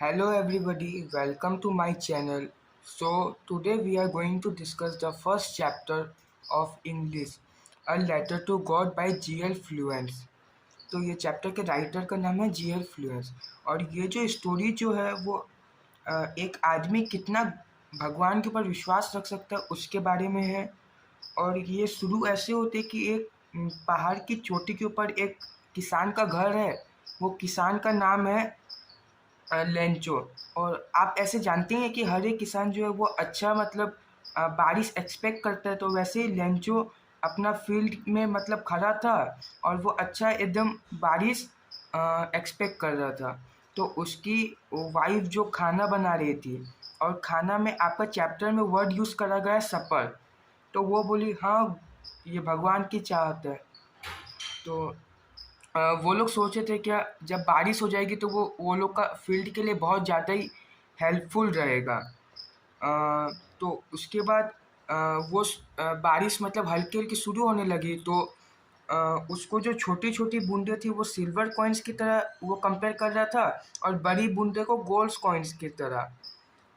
Hello everybody, welcome to my channel. So today we are going to discuss the first chapter of English, A Letter to God by G.L. Fluence. तो ये chapter के writer का नाम है G.L. Fluence और ये जो story जो है वो एक आदमी कितना भगवान के ऊपर विश्वास रख सकता है उसके बारे में है। और ये शुरू ऐसे होते कि एक पहाड़ की चोटी के ऊपर एक किसान का घर है। वो किसान का नाम है लेंचो। और आप ऐसे जानते हैं कि हर एक किसान जो है वो अच्छा मतलब बारिश एक्सपेक्ट करता है, तो वैसे ही लेंचो अपना फील्ड में मतलब खड़ा था और वो अच्छा एकदम बारिश एक्सपेक्ट कर रहा था। तो उसकी वाइफ जो खाना बना रही थी, और खाना में आपका चैप्टर में वर्ड यूज़ करा गया है सपर। तो वो बोली हाँ, ये भगवान की चाहत है। तो वो लोग सोचे थे क्या जब बारिश हो जाएगी तो वो लोग का फील्ड के लिए बहुत ज़्यादा ही हेल्पफुल रहेगा। तो उसके बाद वो बारिश मतलब हल्की हल्की शुरू होने लगी, तो उसको जो छोटी छोटी बूंदें थी वो सिल्वर कॉइन्स की तरह वो कंपेयर कर रहा था, और बड़ी बूंदे को गोल्ड कॉइन्स की तरह।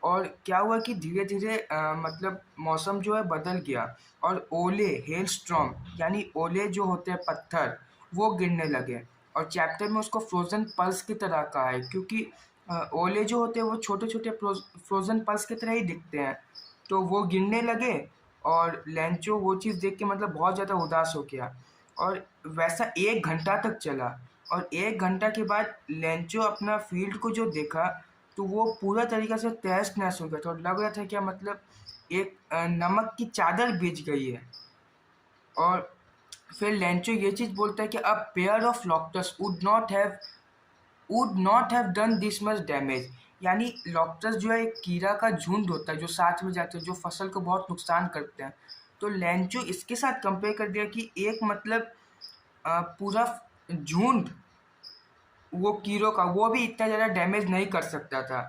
और क्या हुआ कि धीरे धीरे मतलब मौसम जो है बदल गया, और ओले हेल स्टॉर्म यानी ओले जो होते हैं पत्थर वो गिरने लगे। और चैप्टर में उसको फ्रोजन पल्स की तरह कहा है, क्योंकि ओले जो होते हैं वो छोटे छोटे फ्रोजन पल्स की तरह ही दिखते हैं। तो वो गिरने लगे, और लेंचो वो चीज़ देख के मतलब बहुत ज़्यादा उदास हो गया। और वैसा 1 घंटा तक चला। और 1 घंटा के बाद लेंचो अपना फील्ड को जो देखा, तो वो पूरा तरीक़ा से तहस-नहस हो गया था, और लग रहा था क्या मतलब एक नमक की चादर बिछ गई है। और फिर लेंचो ये चीज़ बोलता है कि a pair of locusts would not have done this much damage. यानी लॉक्टस जो है एक कीड़ा का झुंड होता है जो साथ में जाते हैं, जो फसल को बहुत नुकसान करते हैं। तो लेंचो इसके साथ कंपेयर कर दिया कि एक मतलब पूरा झुंड वो कीड़ों का वो भी इतना ज़्यादा डैमेज नहीं कर सकता था।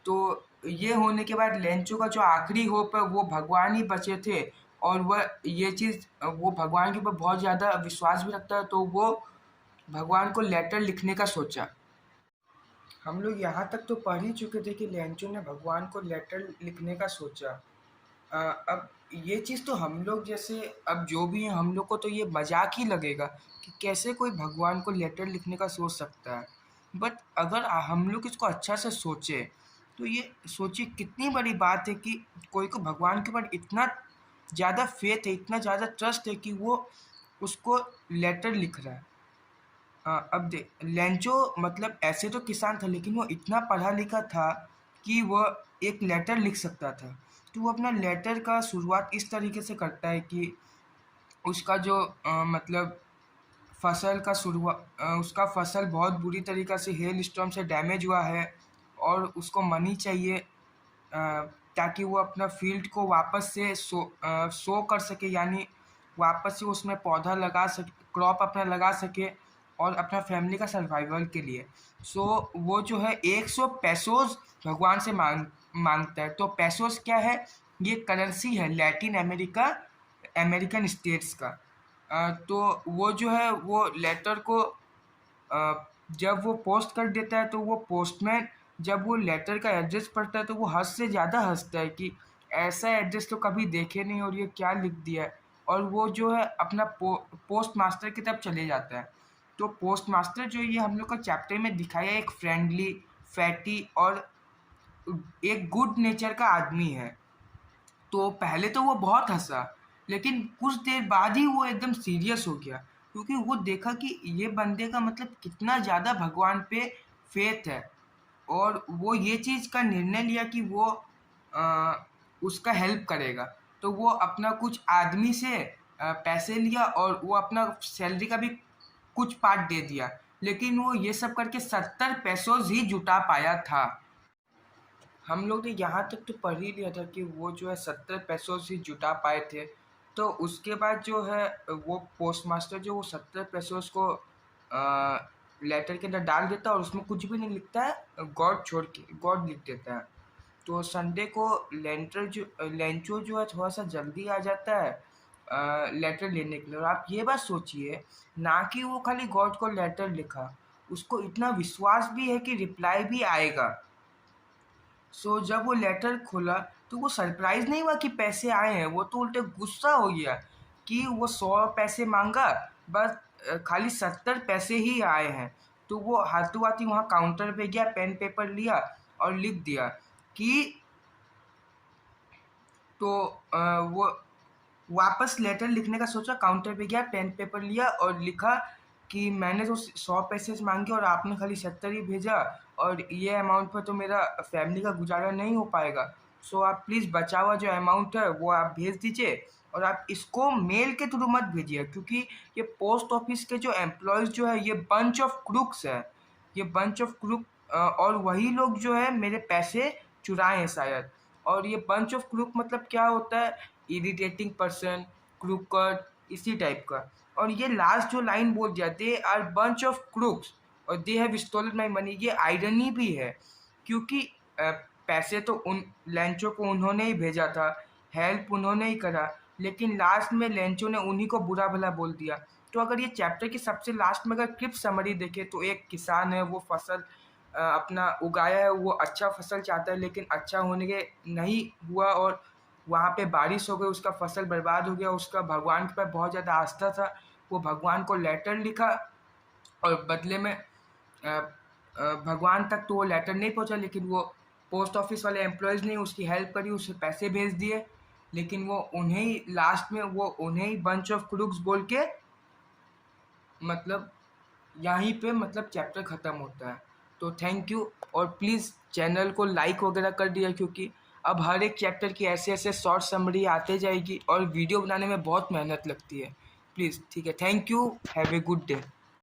तो ये होने के बाद लेंचो का जो आखिरी होप है वो भगवान ही बचे थे। और वह ये चीज़ वो भगवान के ऊपर बहुत ज़्यादा विश्वास भी रखता है, तो वो भगवान को लेटर लिखने का सोचा। हम लोग यहाँ तक तो पढ़ ही चुके थे कि लेंचो ने भगवान को लेटर लिखने का सोचा। अब ये चीज़ तो हम लोग जैसे अब जो भी हैं हम लोग को तो ये मजाक ही लगेगा कि कैसे कोई भगवान को लेटर लिखने का सोच सकता है। बट अगर हम लोग इसको अच्छा से सोचे, तो ये सोचिए कितनी बड़ी बात है कि कोई को भगवान के ऊपर इतना ज़्यादा फेथ है, इतना ज़्यादा ट्रस्ट है कि वो उसको लेटर लिख रहा है। अब लेंचो मतलब ऐसे तो किसान था, लेकिन वो इतना पढ़ा लिखा था कि वह एक लेटर लिख सकता था। तो वो अपना लेटर का शुरुआत इस तरीके से करता है कि उसका जो मतलब फसल का उसका फसल बहुत बुरी तरीक़ा से हेल स्टॉर्म से डैमेज हुआ है, और उसको मनी चाहिए ताकि वो अपना फील्ड को वापस से सो कर सके, यानी वापस से उसमें पौधा लगा सके, क्रॉप अपना लगा सके, और अपना फैमिली का सर्वाइवल के लिए। सो वो जो है 100 पेसोज़ भगवान से मांगता है। तो पेसोज़ क्या है? ये करेंसी है लैटिन अमेरिकन स्टेट्स का। तो वो जो है वो लेटर को जब वो पोस्ट कर देता है, तो वो पोस्टमैन जब वो लेटर का एड्रेस पढ़ता है तो वो हद से ज़्यादा हंसता है कि ऐसा एड्रेस तो कभी देखे नहीं, और ये क्या लिख दिया है। और वो जो है अपना पोस्ट मास्टर की तरफ चले जाता है। तो पोस्ट मास्टर जो ये हम लोग का चैप्टर में दिखाया एक फ्रेंडली, फैटी और एक गुड नेचर का आदमी है। तो पहले तो वो बहुत हँसा, लेकिन कुछ देर बाद ही वो एकदम सीरियस हो गया, क्योंकि वो देखा कि ये बंदे का मतलब कितना ज़्यादा भगवान पे फेथ है। और वो ये चीज़ का निर्णय लिया कि वो उसका हेल्प करेगा। तो वो अपना कुछ आदमी से पैसे लिया, और वो अपना सैलरी का भी कुछ पार्ट दे दिया। लेकिन वो ये सब करके 70 पेसोज़ ही जुटा पाया था। हम लोग ने यहाँ तक तो पढ़ ही लिया था कि वो जो है 70 पेसोज़ ही जुटा पाए थे। तो उसके बाद जो है वो पोस्ट मास्टर जो वो 70 पेसोज़ को लेटर के अंदर डाल देता है, और उसमें कुछ भी नहीं लिखता है, गॉड छोड़ के गॉड लिख देता है। तो संडे को लेंचो जो है थोड़ा-सा जल्दी आ जाता है लेटर लेने के लिए। और आप ये बात सोचिए, ना कि वो खाली गॉड को लेटर लिखा, उसको इतना विश्वास भी है कि रिप्लाई भी आएगा। सो जब वो लेटर खोला तो वो सरप्राइज नहीं हुआ कि पैसे आए हैं, वो तो उल्टे गुस्सा हो गया कि वो 100 पैसे मांगा, बस खाली 70 पैसे ही आए हैं। तो वो हाथों हाथ ही वहाँ काउंटर पे गया, पेन पेपर लिया और लिख दिया कि तो वो वापस लेटर लिखने का सोचा, काउंटर पे गया, पेन पेपर लिया और लिखा कि मैंने तो 100 पैसे मांगे और आपने खाली 70 ही भेजा, और ये अमाउंट पर तो मेरा फैमिली का गुजारा नहीं हो पाएगा। सो आप प्लीज़ बचा हुआ जो अमाउंट है वो आप भेज दीजिए, और आप इसको मेल के थ्रू मत भेजिए, क्योंकि ये पोस्ट ऑफिस के जो एम्प्लॉयज़ जो है ये बंच ऑफ क्रूक्स है। ये बंच ऑफ क्रूक और वही लोग जो है मेरे पैसे चुराए हैं शायद। और ये बंच ऑफ क्रूक मतलब क्या होता है? इरिटेटिंग पर्सन, क्रूकड, इसी टाइप का। और ये लास्ट जो लाइन बोल दिया, they are bunch of crooks और they have stolen my money, ये आयरनी भी है, क्योंकि पैसे तो उन लेंचो को उन्होंने ही भेजा था, हेल्प उन्होंने ही करा, लेकिन लास्ट में लेंचो ने उन्हीं को बुरा भला बोल दिया। तो अगर ये चैप्टर के सबसे लास्ट में अगर क्लिप समरी देखें तो एक किसान है, वो फसल अपना उगाया है, वो अच्छा फसल चाहता है, लेकिन अच्छा होने के नहीं हुआ और वहाँ पे बारिश हो गई, उसका फसल बर्बाद हो गया। उसका भगवान के पास बहुत ज़्यादा आस्था था, वो भगवान को लेटर लिखा और बदले में भगवान तक तो वो लेटर नहीं पहुँचा, लेकिन वो पोस्ट ऑफिस वाले एम्प्लॉयज़ ने उसकी हेल्प करी, उसे पैसे भेज दिए, लेकिन वो उन्हें ही लास्ट में वो उन्हें ही बंच ऑफ क्रूक्स बोल के मतलब यहीं पे मतलब चैप्टर ख़त्म होता है। तो थैंक यू, और प्लीज़ चैनल को लाइक वगैरह कर दिया, क्योंकि अब हर एक चैप्टर की ऐसे ऐसे शॉर्ट समरी आते जाएगी और वीडियो बनाने में बहुत मेहनत लगती है। प्लीज़, ठीक है, thank you, have a good day.